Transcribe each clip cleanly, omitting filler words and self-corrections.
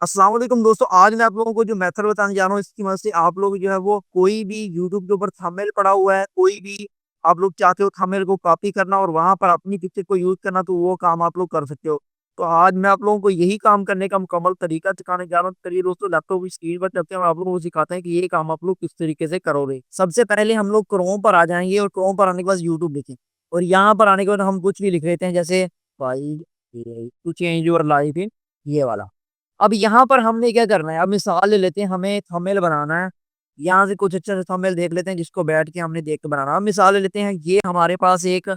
अस्सलाम वालेकुम दोस्तों, आज मैं आप लोगों को जो मेथड बताने जा रहा हूँ इसकी मदद से आप लोग जो है वो कोई भी यूट्यूब के ऊपर थंबनेल पड़ा हुआ है, कोई भी आप लोग चाहते हो थंबनेल को कॉपी करना और वहां पर अपनी पिक्चर को यूज करना, तो वो काम आप लोग कर सकते हो। तो आज मैं आप लोगों को यही काम करने का मुकम्मल तरीका सिखाने जा रहा हूँ। चलिए दोस्तों, लैपटॉप की स्क्रीन पर चलते हैं और आप लोगों को सिखाते हैं कि ये काम आप लोग किस तरीके से करोगे। सबसे पहले हम लोग क्रोम पर आ जाएंगे और क्रोम पर आने के बाद यूट्यूब लिखें और यहाँ पर आने के बाद हम कुछ भी लिख लेते हैं, जैसे file to change your life in, ये वाला। अब यहाँ पर हमने क्या करना है, अब मिसाल ले लेते हैं, हमें थंबनेल बनाना है। यहाँ से कुछ अच्छा सा थंबनेल देख लेते हैं जिसको बैठ के हमने देख के बनाना। अब मिसाल ले लेते हैं, ये हमारे पास एक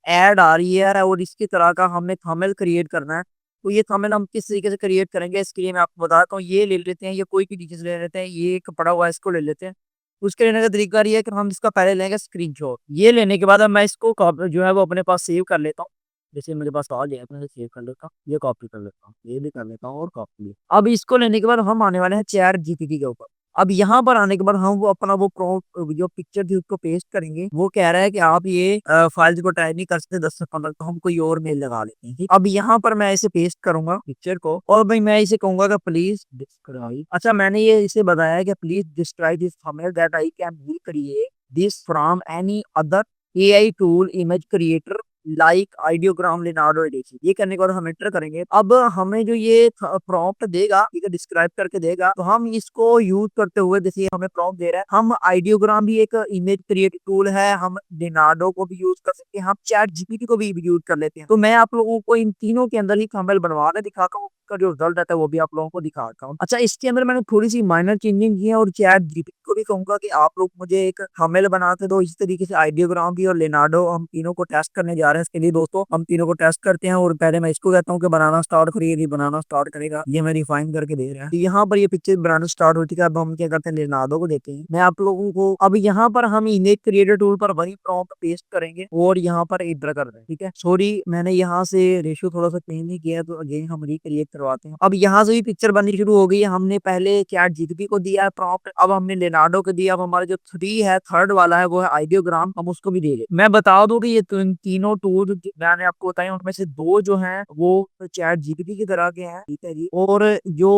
ऐड आ रही है और इसकी तरह का हमने थंबनेल क्रिएट करना है। तो ये थंबनेल हम किस तरीके से क्रिएट करेंगे इसके लिए मैं आपको बताता हूँ। ये ले लेते हैं, ये कोई भी चीज ले लेते हैं, ये एक पड़ा हुआ है, इसको ले लेते हैं। उसके लेने का तरीका ये है कि हम इसका पहले लेंगे स्क्रीनशॉट। ये लेने के बाद अब मैं इसको जो है वो अपने पास सेव कर लेता हूँ। जैसे मेरे पास आ गया, मैं सेव कर लेता हूँ, ये कॉपी कर लेता हूँ, ये भी कर लेता हूँ और कॉपी। अब इसको लेने के बाद हम आने वाले हैं चैट जीपीटी के ऊपर। अब यहाँ पर आने के बाद हम वो अपना वो प्रॉम्प्ट जो पिक्चर थी उसको पेस्ट करेंगे। वो कह रहा है कि आप ये फाइल्स को टाइप नहीं कर सकते 10 से 15, तो हम कोई और मेल लगा लेते हैं। ठीक? अब यहाँ पर मैं इसे पेस्ट करूंगा पिक्चर को और भाई मैं इसे कहूंगा कि प्लीज डिस्क्राइब। अच्छा, मैंने ये इसे बताया कि please describe this thumbnail that I can recreate this from any other AI tool image creator like Ideogram Leonardo edition. ये करने के बाद हम एंटर करेंगे। अब हमें जो ये प्रॉम्प्ट देगा, ठीक है, डिस्क्राइब करके देगा, तो हम इसको यूज करते हुए, जैसे ये हमें प्रॉम्प्ट दे रहा है, हम आइडियोग्राम भी एक इमेज क्रिएट टूल है, हम लिनार्डो को भी यूज कर सकते हैं, हम चैट जीपीटी को भी यूज कर लेते हैं। तो मैं आप लोगों को इन तीनों के अंदर ही थंबनेल बनवाने दिखाता हूँ, का जो रिजल्ट आता है वो भी आप लोगों को दिखाता हूँ। अच्छा, इसके अंदर मैंने थोड़ी सी माइनर चेंजिंग की है और चैट जीपीटी को भी कहूंगा कि आप लोग मुझे एक थंबनेल बना के दो। इसी तरीके से आइडियोग्राम भी और लेनार्डो, हम तीनों को टेस्ट करने जा रहे हैं। इसके लिए दोस्तों हम तीनों को टेस्ट करते हैं और पहले मैं इसको कहता हूँ कि बनाना स्टार्ट करिए। ये बनाना स्टार्ट करेगा, ये मैं रिफाइन करके दे रहा है। तो यहाँ पर ये पिक्चर बनाना स्टार्ट हो चुका है। अब हम क्या करते हैं, लेनार्डो को देते हैं। मैं आप लोगों को अब यहाँ पर हम इमेज क्रिएटर टूल पर वही प्रॉम्प्ट पेस्ट करेंगे और यहाँ पर एंटर कर दें। ठीक है, सॉरी मैंने यहाँ से रेशियो थोड़ा सा चेंज नहीं किया, तो अगेन हम रिक्रिएट करवाते हैं। अब यहाँ से भी पिक्चर बननी शुरू हो गई है। हमने पहले चैट जीपीटी को दिया है प्रॉम्प्ट, अब हमने लेनार्डो को दिया। अब हमारा जो थ्री है, थर्ड वाला है, वो है आइडियोग्राम, हम उसको भी दे मैं बता दूं कि ये तीनों टूल मैंने आपको बताए, उनमें से दो जो हैं वो चैट जीपीटी की तरह के हैं, ठीक है जी। और जो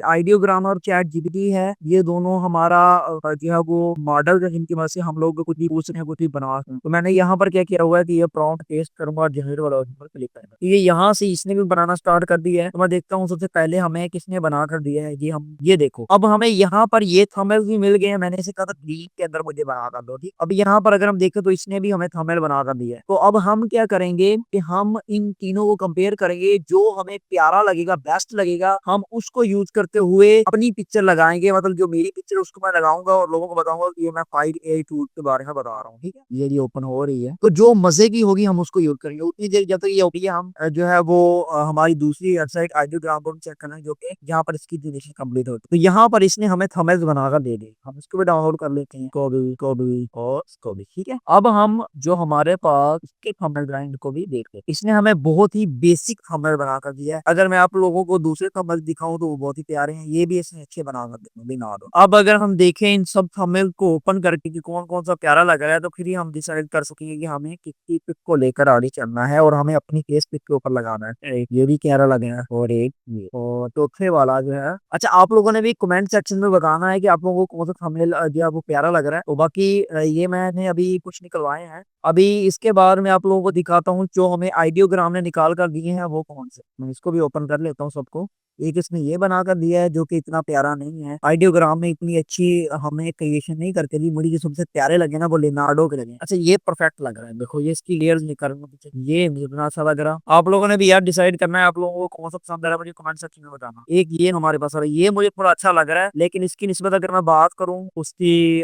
आइडियोग्राम और चैट जीपीटी है, ये दोनों हमारा जो है वो मॉडल है जिनकी मदद से हम लोग कुछ भी पूछ रहे हैं, कुछ भी बना सकते हैं। तो मैंने यहाँ पर क्या किया हुआ है कि ये प्रॉम्प्ट पेस्ट करूंगा और जनरेट वाला पर क्लिक करूंगा। तो ये यहाँ से इसने भी बनाना स्टार्ट कर दिया है। तो मैं देखता हूँ सबसे पहले हमें किसने बना कर दिया है। ये देखो, अब हमें यहाँ पर ये थंबनेल भी मिल गए हैं। मैंने इसे कहा था ग्रीक के अंदर मुझे बना कर दो, ठीक। अब यहाँ पर अगर हम देखें तो इसने भी हमें थंबनेल बना कर दिया है। तो अब हम क्या करेंगे कि हम इन तीनों को कंपेयर करेंगे, जो हमें प्यारा लगेगा, बेस्ट लगेगा, हम उसको यूज करते हुए अपनी पिक्चर लगाएंगे। मतलब जो मेरी पिक्चर उसको मैं लगाऊंगा और लोगों को बताऊंगा कि ये मैं फाइल ए टूल के बारे में बता रहा हूँ, ठीक है। ये ओपन हो रही है, तो जो मजे की होगी हम उसको यूज करेंगे। उतनी देर जब तक ये होगी हम जो है वो हमारी दूसरी वेबसाइट आइडियोग्राम को चेक करना है, जो कि जहाँ पर इसकी ड्यूरेशन कंप्लीट होती है। तो यहाँ पर इसने हमें थंबनेल बनाकर दे दी, हम इसको भी डाउनलोड कर लेते हैं, को भी और इसको भी, ठीक है। अब हम जो हमारे पास इसके थंबनेल ब्रांड को भी देख लेते हैं। इसने हमें बहुत ही बेसिक थंबनेल बनाकर दिया है। अगर मैं आप लोगों को दूसरे थंबनेल दिखाऊं तो वो बहुत ही प्यारे हैं, ये भी इसने अच्छे बनाकर बना दो। अब अगर हम देखें इन सब थंबनेल को ओपन करके कि कौन कौन सा प्यारा लग रहा है, तो फिर ही हम डिसाइड कर सकेंगे कि हमें किसकी पिक को लेकर आगे चलना है और हमें अपनी फेस पिक के ऊपर लगाना है। एक ये भी प्यारा लग रहा है और एक ये और चौथे वाला जो है। अच्छा, आप लोगों ने भी कमेंट सेक्शन में बताना है कि आप लोगों को कौन सा थंबनेल जो है वो प्यारा लग रहा है। तो बाकी ये मैंने अभी कुछ निकलवाए हैं। अभी इसके बाद मैं आप लोगों को दिखाता हूँ जो हमें आइडियोग्राम ने निकाल कर दिए हैं वो कौन से। मैं इसको भी ओपन कर लेता हूँ सबको। एक इसने ये बना कर दिया है जो कि इतना प्यारा नहीं है। आइडियोग्राम में इतनी अच्छी हमें क्रिएशन नहीं करके दी। मुझे जो सबसे प्यारे लगे ना वो लिनार्डो के लगे। अच्छा, ये परफेक्ट लग रहा है, देखो ये इसकी लेयर्स निकल रही है, ये मुझे इतना अच्छा लग रहा। आप लोगों ने भी यार डिसाइड करना है आप लोगों को कौन सा पसंद आ रहा है, मुझे कमेंट सेक्शन में बताना। एक ये हमारे पास आ रहा है, ये मुझे थोड़ा अच्छा लग रहा है, लेकिन इसकी निस्बत अगर मैं बात करूँ उसकी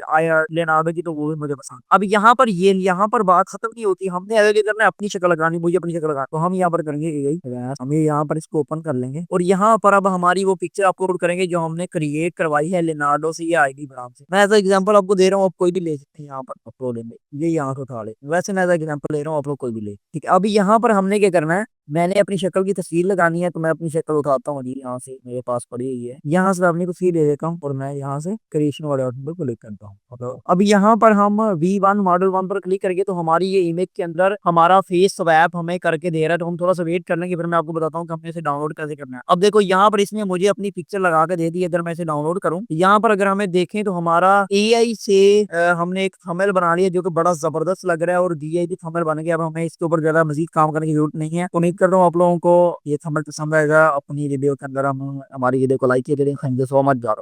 लेनार्डो की, तो वो भी मुझे पसंद। अब यहाँ पर ये यहाँ पर बात खत्म नहीं होती, हमने अगर करना है अपनी शक्ल लगानी, मुझे अपनी शक्ल लगानी, तो हम यहाँ पर करेंगे यही, हम यहाँ पर इसको ओपन कर लेंगे और यहाँ पर अब हमारी वो पिक्चर अपलोड करेंगे जो हमने क्रिएट करवाई है लिनार्डो से या आइडियोग्राम से। मैं ऐसा एग्जांपल आपको दे रहा हूँ, आप कोई भी ले सकते हैं यहाँ पर अपलोड में, ये यहाँ से उठा ले। वैसे मैं ऐसा एग्जांपल ले रहा हूँ, आप लोग कोई भी ले, ठीक है। अभी यहाँ पर हमने क्या करना है, मैंने अपनी शक्ल की तस्वीर लगानी है तो मैं अपनी शक्ल उठाता हूँ जी, यहाँ से मेरे पास पड़ी हुई है, यहाँ से मैं अपनी तस्वीर ले लेता हूँ और मैं यहाँ से क्रिएशन वाले ऑप्शन पर क्लिक करता हूँ। अब यहाँ पर हम V1 मॉडल 1 पर क्लिक करेंगे तो हमारी ये इमेज के अंदर हमारा फेस स्वैप हमें करके दे रहा है, तो हम थोड़ा सा वेट कर लेंगे, फिर मैं आपको बताता हूँ कि हमने इसे डाउनलोड कैसे करना है। अब देखो यहाँ पर इसने मुझे अपनी पिक्चर लगा के दे दी, अगर मैं इसे डाउनलोड करूँ यहाँ पर अगर हमें देखें तो हमारा AI से हमने एक थंबनेल बना लिया जो कि बड़ा जबरदस्त लग रहा है और DIY थंबनेल बन गया। अब हमें इसके ऊपर ज्यादा मजीद काम करने की जरूरत नहीं है। उम्मीद करता हूँ आप लोगों को ये थंबनेल पसंद आएगा। अपनी वीडियो के अंदर हम हमारी वीडियो को लाइक कीजिए। Thank you so much.